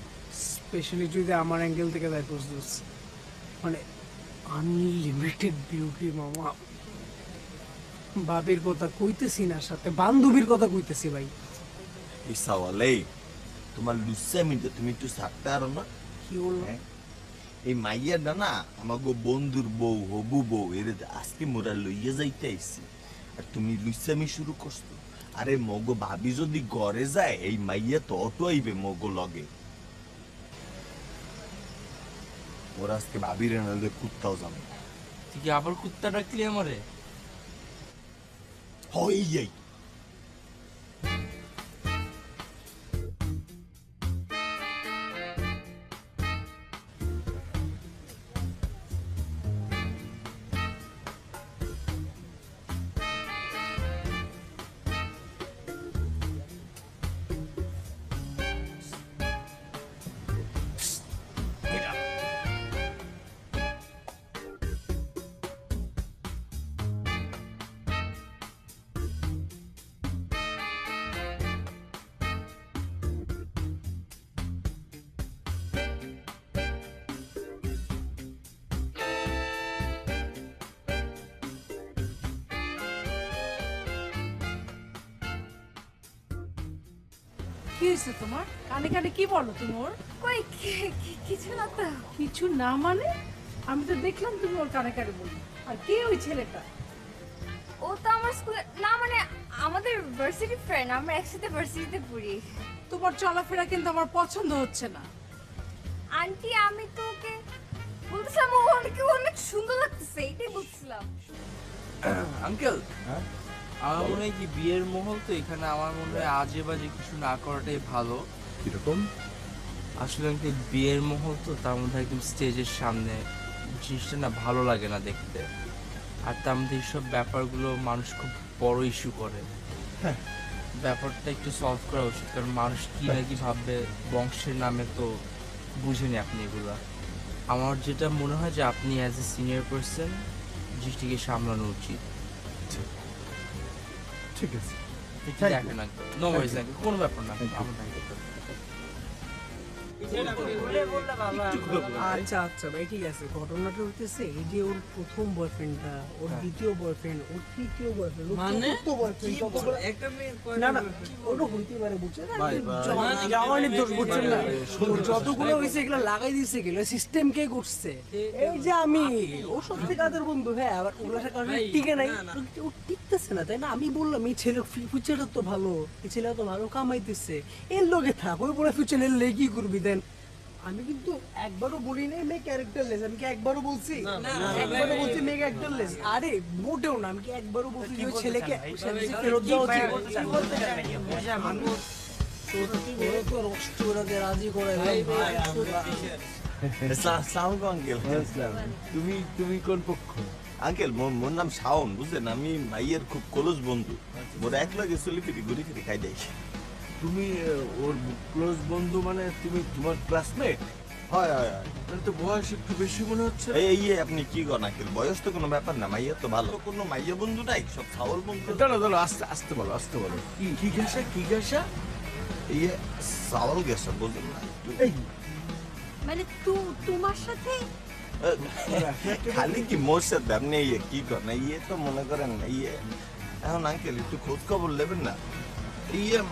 I: স্পেশালি যদি আমার অ্যাঙ্গেল থেকে দেখো দোস্ত, মানে আনলিমিটেড বিউটি মামা। বাবির কথা কইতেছি না, সাথে বান্ধবীর কথা কইতেছি ভাই।
C: এই সাওয়ালে তোমার লুসামিটা তুমি একটু ছাড়তে পারো না?
I: কি বললো?
C: এই মাইয়াটা না আমাকে বন্ধুর বউ, হবু বউ, এর আজকে মোরা লইয়া যাইতে আইছি, আর তুমি লুসামি শুরু করছো। আরে মগো ভাবি যদি ঘরে যায়, এই মাইয়া তো অটো আইবে মগো লগে। ওরা আজকে ভাবির নাহলে কুত্তাও যাবে।
E: তুই কি আবার কুত্তা ডাকলি আমারে?
C: হই যাই
J: কি হয়েছে তোমার? কানে কানে কি বলো তুমি ওর?
D: কই কিছু না তো।
J: কিছু না মানে? আমি তো দেখলাম তুমি ওর কানে কানে বলি। আর কে ওই ছেলেটা?
D: ও তো আমার স্কুলে না, মানে আমাদের ভার্সিটি ফ্রেন্ড, আমরা একসাথে ভার্সিটিতে পড়ি।
J: তোমার চলাফেরা কিন্তু আমার পছন্দ হচ্ছে না।
D: আন্টি আমি তো ওকে বলছিলাম ও অনেক সুন্দর লাগতেছে, এইটাই বলছিলাম।
E: আঙ্কেল আমার মনে হয় কি বিয়ের মহল তো এখানে আমার মনে হয় আজে বাজে কিছু না করাটাই ভালো।
C: কিরকম?
E: আসলে আঙ্কেল বিয়ের মহল তো তার মধ্যে একদম স্টেজের সামনে জিনিসটা না ভালো লাগে না দেখতে। আর তার মধ্যে এইসব ব্যাপারগুলো মানুষ খুব বড় ইস্যু করে। ব্যাপারটা একটু সলভ করা উচিত, কারণ মানুষ কি না কি ভাববে বংশের নামে তো বুঝেনি আপনি এগুলা। আমার যেটা মনে হয় যে আপনি অ্যাজ এ সিনিয়র পার্সন জিনিসটিকে সামলানো উচিত।
C: ঠিক আছে,
E: একটু দেখেন না, নো ওয়ারিজ আঙ্কেল, কোনো ব্যাপার না, আমার থাকবে।
I: আচ্ছা আচ্ছা ভাই ঠিক আছে, ঘটনাটা হইতেছে এই যে ওর প্রথম বয়ফ্রেন্ডটা, ওর দ্বিতীয় বয়ফ্রেন্ড, ওর তৃতীয় বয়ফ্রেন্ড, ওর চতুর্থ বয়ফ্রেন্ড,
G: একটা মেয়ের
I: না না ওটা হইতে পারে বুঝছেন না, জওয়ানির দোষ বুঝছেন না, ওর যতগুলো হয়েছে এগুলো লাগাই দিচ্ছে গেল সিস্টেম কে করছে। এই যে আমি ও সত্যি কাদের বন্ধু, হ্যাঁ আবার ওগুলোর কারণে টিকে নাই, ও টিকতেছে না তাই না। আমি বললাম এই ছেলের ফিউচারটা তো ভালো, এই ছেলে তো ভালো কামাইতেছে, এর লোকে থাক, ওই বলে ফিউচার এর লেগে কি করবি দেন। আমি কিন্তু একবারও বলি নাই মেয়ে ক্যারেক্টারলেস, আমি কি একবারও বলছি? একবারও বলছি মেয়ে ক্যারেক্টারলেস? আরে মোটেও না, আমি কি একবারও বলছি যে ওই ছেলেকে ফেরত দেওয়া উচিত? ওরা তো নষ্ট করে দেয়, রাজি করে দেয়।
C: আসসালামু আঙ্কেল। তুমি তুমি কোন পক্ষ? আঙ্কেল মোর নাম শাওন, বুঝলেন? আমি ভাইয়ের খুব ক্লোজ বন্ধু। মোরা এক লগে চলি ফিরি ঘুরি ফিরি খাই দেয়।
K: তুমি ওর ক্লোজ বন্ধু মানে তুমি তোমার ক্লাসমেট?
C: হয় হয় হয়।
K: তাহলে তো বয়স একটু বেশি মনে হচ্ছে।
C: এই আপনি কি করেন আঙ্কেল? বয়স তো কোনো ব্যাপার না, মাইয়া তো ভালো। কোনো মাইয়া বন্ধু নাই, সব ছাগল বন্ধু।
K: দাঁড়ো দাঁড়ো, আস্তে আস্তে বলো, আস্তে বলো। কি ঘেঁষা কি ঘেঁষা?
C: ছাগল গেছে, বুঝলেন না?
D: মানে তোমার সাথে
C: খালি কি মোর সাথে আপনি কি করেন? তো মনে করেন এখন আঙ্কেল একটু খোঁজ খবর নেবেন না।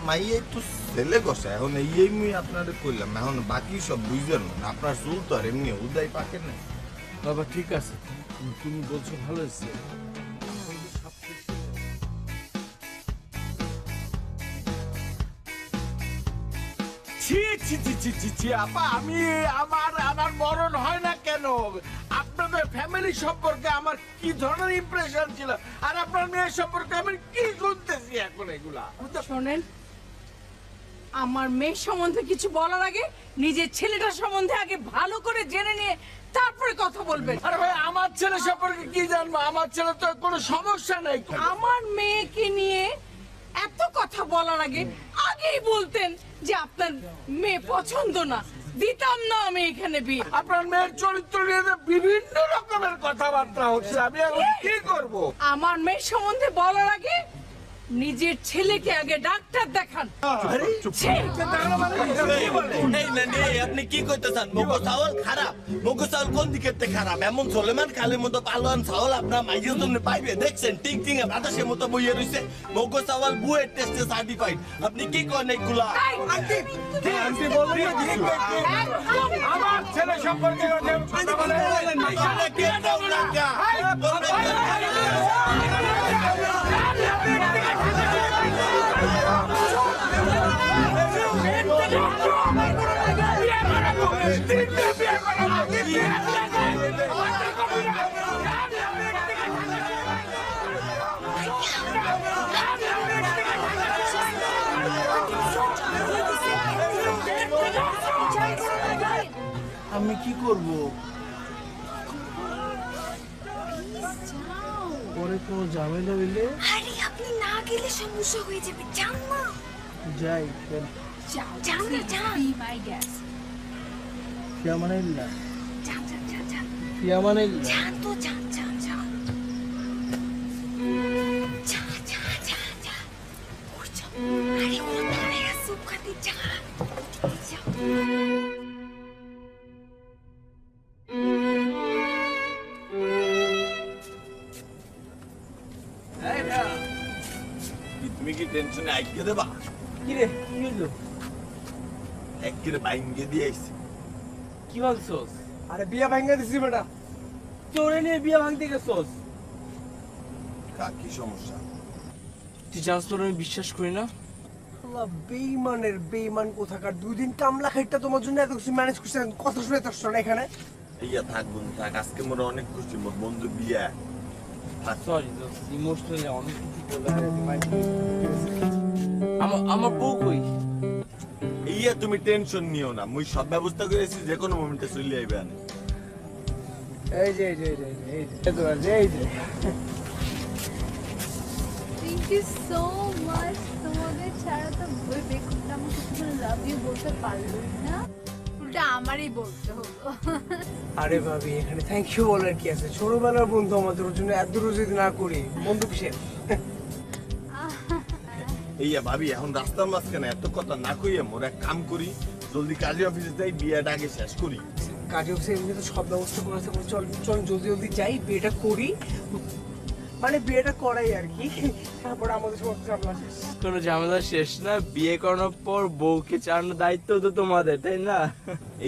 C: মাইয়া একটু ছেলে কষা, এখন মুই আপনাদের কইলাম, এখন বাকি সব বুঝবেন না। আপনার চুল তো আর এমনি উদয় পাকে না।
K: বাবা ঠিক আছে, তুমি বলছো ভালো হয়েছে। ছি ছি ছি ছি ছি ছি আপা, আমি আমার মরণ হয় না কেন? আপনাদের ফ্যামিলি সম্পর্কে আমার কি ধরনের ইমপ্রেশন ছিল, আর আপনার মেয়ের সম্পর্কে আমি কি শুনতেছি এখন এগুলা?
J: শোনেন, আমার মেয়ের সম্বন্ধে কিছু বলার আগে নিজের ছেলেটার সম্বন্ধে আগে ভালো করে জেনে নিয়ে তারপরে কথা বলবেন।
K: আরে ভাই, আমার ছেলে সম্পর্কে কি জানবো? আমার ছেলে তো কোনো সমস্যা নেই।
J: আমার মেয়েকে নিয়ে এত কথা বলার আগে আগেই বলতেন যে আপনার মেয়ে পছন্দ না, দিতাম না আমি এখানে বিয়ে।
K: আপনার মেয়ের চরিত্র নিয়ে তো বিভিন্ন রকমের কথাবার্তা হচ্ছে, আমি এখন কি করব?
J: আমার মেয়ের সম্বন্ধে বলার আগে নিজের ছেলেকে আগে ডাক্তার দেখান।
C: আপনি কি করতে চান? মগো চাউল খারাপ, মগো চাউল কোন দিকে খারাপ? এমন সোলেমান খালের মতো পালোয়ান চাউল আপনার মাইয়ের জন্য পাইবে? দেখছেন টিং টিং এ বাতাসের মতো বইয়ে রয়েছে। মগো চাউল বুয়ের টেস্টে সার্টিফাইড। আপনি কি করেন এগুলা?
K: আমার ছেলে সম্পর্কে
C: আমি কি করব?
I: পরে কোনো ঝামেলা হইলে
D: আরে আপনি না গেলে সমস্যা হয়ে যাবে, যান না।
I: যাই
D: যান না, যান। Be my guest.
I: ফিয়ামানাইল্লাহ,
D: যান যান যান যান।
I: ফিয়ামানাইল্লাহ।
D: যান তো, যান যান যান। যান যান যান যান। ওই যান। আরে ওরা পড়ে গেছে ওখানে, যান।
C: তুমি কি টেনশনে আইকে দেবা?
I: কি রে কি হইলো?
C: একের বাইঙ্গে দিয়ে আইছি।
E: কি বলছস?
I: আরে বিয়া ভাঙ্গা দিছি বেটা।
E: তোরে নিয়ে বিয়ে ভাঙতে গেছস?
C: কি সমস্যা?
E: তুই জানিস তোর আমি বিশ্বাস করি না।
I: আল্লাহ বেঈমানের বেঈমান কোথাকার, 2 দিন কামলা খাইটা তোমার জন্য এত কিছু ম্যানেজ করছে, কথা শুনে তো না এখানে।
C: ইয়া থাক বন্ধু থাক, আজকে মোরা অনেক খুশি, মোর বন্ধু বিয়া।
E: সরি ইমোশনালি অনেক কিছু আমার বউ কই?
C: ইয়া তুমি টেনশন নিও না, মুই সব ব্যবস্থা করেছি, যে কোনো মোমেন্টে চলে আইবে আনে।
I: এই যে এই যে এই যে এই যে এই যে
F: থ্যাংক ইউ সো মাচ। তোমাদের ছাড়া তো বই বেকুবটা আমাকে কোনো লাভ ইউ বলতে পারলোই না, উল্টা আমারই বলতে হলো।
I: আরে ভাবি এখানে থ্যাংক ইউ বলার কি আছে, ছোটবেলার বন্ধু আমাদের, ওর জন্য এত দূর যদি না করি বন্ধু কিসের।
C: ইয়া ভাবি এখন রাস্তার মাঝখানে এত কথা না কইয়া মোর এক কাম করি, জলদি কাজী অফিসে যাই, বিয়েটা আগে শেষ করি।
I: কাজে অফিসে এমনি তো সব ব্যবস্থা করে আছে, চল চল জলদি জলদি যাই, বিয়েটা করি, মানে বিয়েটা করাই আর কি, তারপর আমাদের সব ঝামেলা শেষ।
E: কোনো ঝামেলা শেষ না, বিয়ে করানোর পর বউকে চালানোর দায়িত্ব তো তোমাদের, তাই না?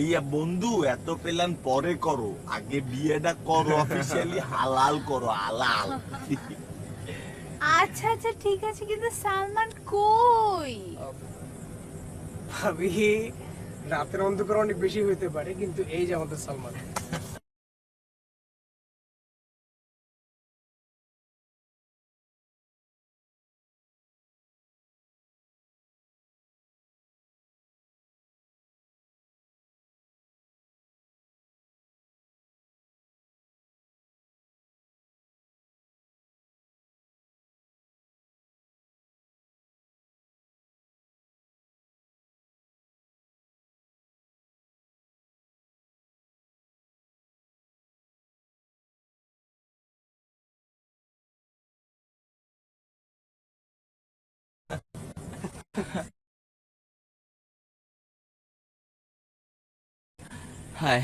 C: ইয়া বন্ধু এত প্ল্যান পরে করো, আগে বিয়েটা করো, অফিশিয়ালি হালাল করো, হালাল।
F: আচ্ছা আচ্ছা ঠিক আছে, কিন্তু সালমান কই?
I: ভাবি রাতের অন্ধকার অনেক বেশি হইতে পারে, কিন্তু এই যে আমাদের সালমান।
E: হাই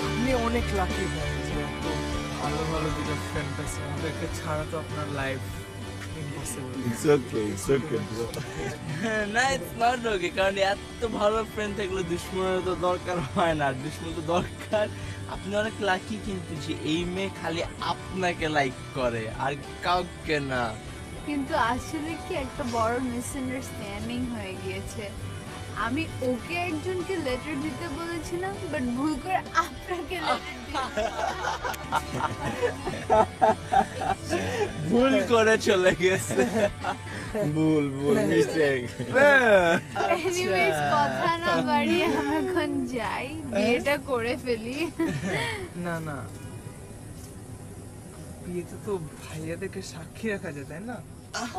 I: আপনি অনেক লাকি ভাই,
G: ভালো ভালো দুটো ফ্রেন্ড আছে, ওদেরকে ছাড়া তো আপনার life impossible.
C: It's okay, bro.
E: না ইটস নট ওকে, কারণ এত ভালো ফ্রেন্ড থাকলে দুশ্মনের তো দরকার হয় না, দুশ্মন তো দরকার। আপনি অনেক লাকি কিন্তু যে এই মেয়ে খালি আপনাকে লাইক করে আর কাউকে না।
F: কিন্তু আসলে কি একটা বড় মিসআন্ডারস্ট্যান্ডিং হয়ে গিয়েছে। আমি ওকে একজনকে লেটার দিতে বলেছিলাম, বাট ভুল করে আপনাকে
E: ভুল করে চলে গেছে।
C: ভুল মিস্টেক।
F: এনিওয়েজ কথা না বাড়িয়ে আমরা এখন যাই, বিয়েটা করে ফেলি।
G: না না, বিয়েতে তো ভাইয়াদেরকে সাক্ষী রাখা যায়, তাই না?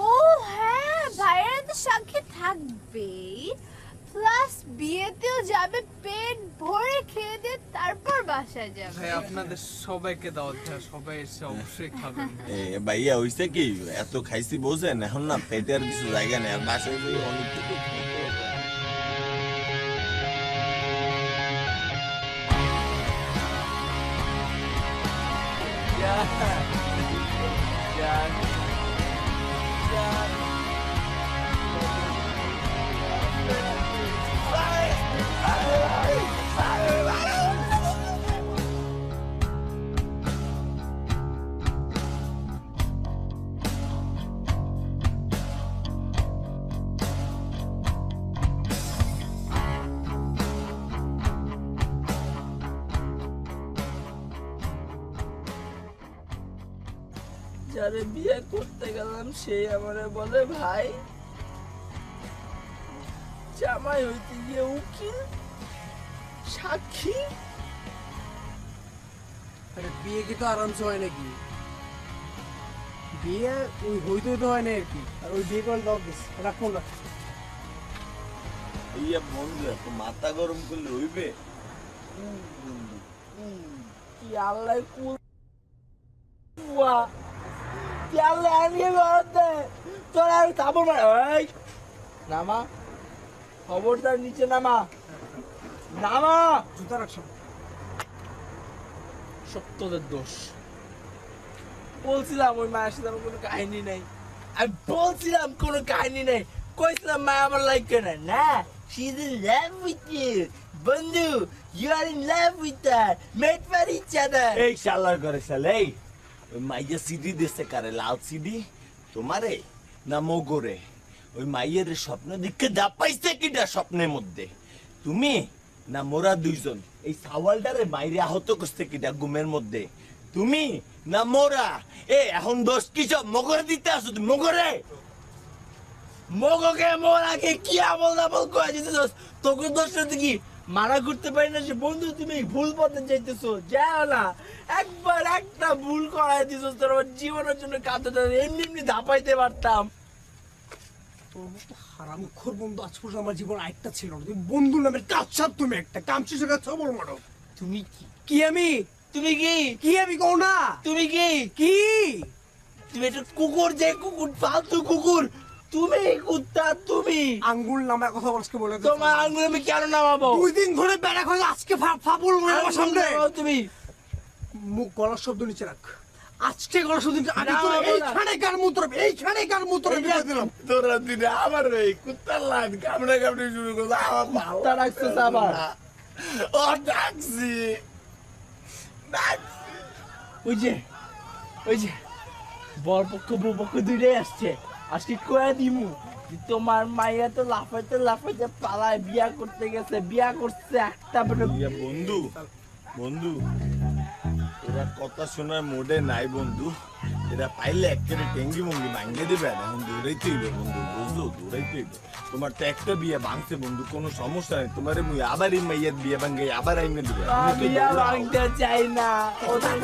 F: ও হ্যাঁ, ভাইয়েরা তো সাক্ষী থাকবেই, প্লাস বিয়েতেও যাবে, পেট ভরে খেয়ে দিয়ে তারপর বাসায় যাবে।
G: ভাই আপনাদের সবাইকে দাওয়াত দেওয়া, সবাই এসে অবশ্যই খাবেন।
C: ভাইয়া হইছে কি, এত খাইছি বোঝেন, এখন না পেটে আর কিছু জায়গা নেই, আর বাসায় যাই অনেকটুকু খেতে হবে।
E: যারে বিয়ে করতে গেলাম সেই আমারে বলে ভাই, জামাই হইতে গিয়ে উকিল, সাক্ষী।
I: আরে বিয়ে কি তো আরামসে হয় নাকি? বিয়ে ওই হইতে তো হয় না আর কি, আর ওই বিয়ে করে দাও দিস রাখো না।
C: ইয়া বন্ধু এত মাথা গরম করলে হইবে?
E: কি আল্লাহ কুয়া চালে আনিয়ে বলতে তোরা আমি থাপড় মার ওই নামা খবরদার নিচে নামা নামা
I: জুতা রাখছো
E: সব তোদের দোষ বলছিলাম ওই মায়ের সাথে আমার কোনো কাহিনী নেই আমি বলছিলাম কোনো কাহিনী নেই কইছিলাম মা আমার লাইক করে না she is in love with you বন্ধু you are in love with her made for each other
C: এই শালার করে শালা এই ওই মাইয়া সিডি দিছে কারে লাল সিডি তোমারে না মোগরে ওই মাইয়ের স্বপ্ন দিকে দাপাইছে কিটা স্বপ্নের মধ্যে তুমি না মোরা দুইজন এই সাওয়ালটারে মাইরে আহত করছে কিটা ঘুমের মধ্যে তুমি না মোরা এ এখন দোষ কি সব মগরে দিতে আসো তুমি মগরে
E: মগকে মোরাকে কি আমল নামল কয়ে দিতেছস তোকে দোষটা কি মানা করতে পারি না যে বন্ধু তুমি ভুল পথে যাইতেছো যাও না একবার একটা ভুল করাই দিছস তোর আমার জীবনের জন্য কাঁদতে এমনি এমনি ধাপাইতে পারতাম
I: তোর মতো হারামখোর বন্ধু আজ পর্যন্ত আমার জীবন আরেকটা ছিল না তুমি বন্ধু নামের কাচ্ছাপ তুমি একটা কামচিসের কাছে বড় মারো
E: তুমি কি
I: কি আমি
E: তুমি কি
I: কি আমি কও না
E: তুমি কি
I: কি
E: তুমি একটা কুকুর যে কুকুর ফালতু কুকুর তুমি কুত্তা তুমি
I: আঙ্গুল নামা কথা বলছকে বলে দে।
E: তোমার আঙ্গুল আমি কেন নামাবো
I: 2 দিন ধরে বেড়া করে আজকে ফাবুল না আমার সামনে
E: নামাও তুমি
I: মুখ গলার শব্দ নিচে রাখ আজকে গলার শব্দ নিচে আগে তোর
E: নামাবো না।
I: এইখানে কার মূত্র বিয়ে দিলাম
C: তোরা দিনে আবার এই কুত্তার লাইন কামড়ে কামড়ে শুরু করলো আমার ভালো
E: তা রাখছিস আবার
C: ও ডাকছি
E: ওই যে বর পক্ষ বউ পক্ষ দুইটাই আসছে আজকে কয়ে দিমু যে তোমার মাইয়া তো লাফাইতে লাফাইতে পালায় বিয়া করতে গেছে বিয়া করছে একটা
C: ইয়া বন্ধু বন্ধু এরা কথা শোনার মোডে নাই বন্ধু এরা পাইলে একেবারে টেঙ্গি মঙ্গি ভাঙ্গে দেবে আর এখন দৌড়াইতে হইবে বন্ধু বুঝলো দৌড়াইতে হইবে তোমার তো একটা বিয়ে ভাঙছে বন্ধু কোনো সমস্যা নেই তোমার মুই আবার এই মাইয়ের বিয়ে ভাঙ্গে আবার আইনে দিবে
E: বিয়া ভাঙতে চাই না ওদের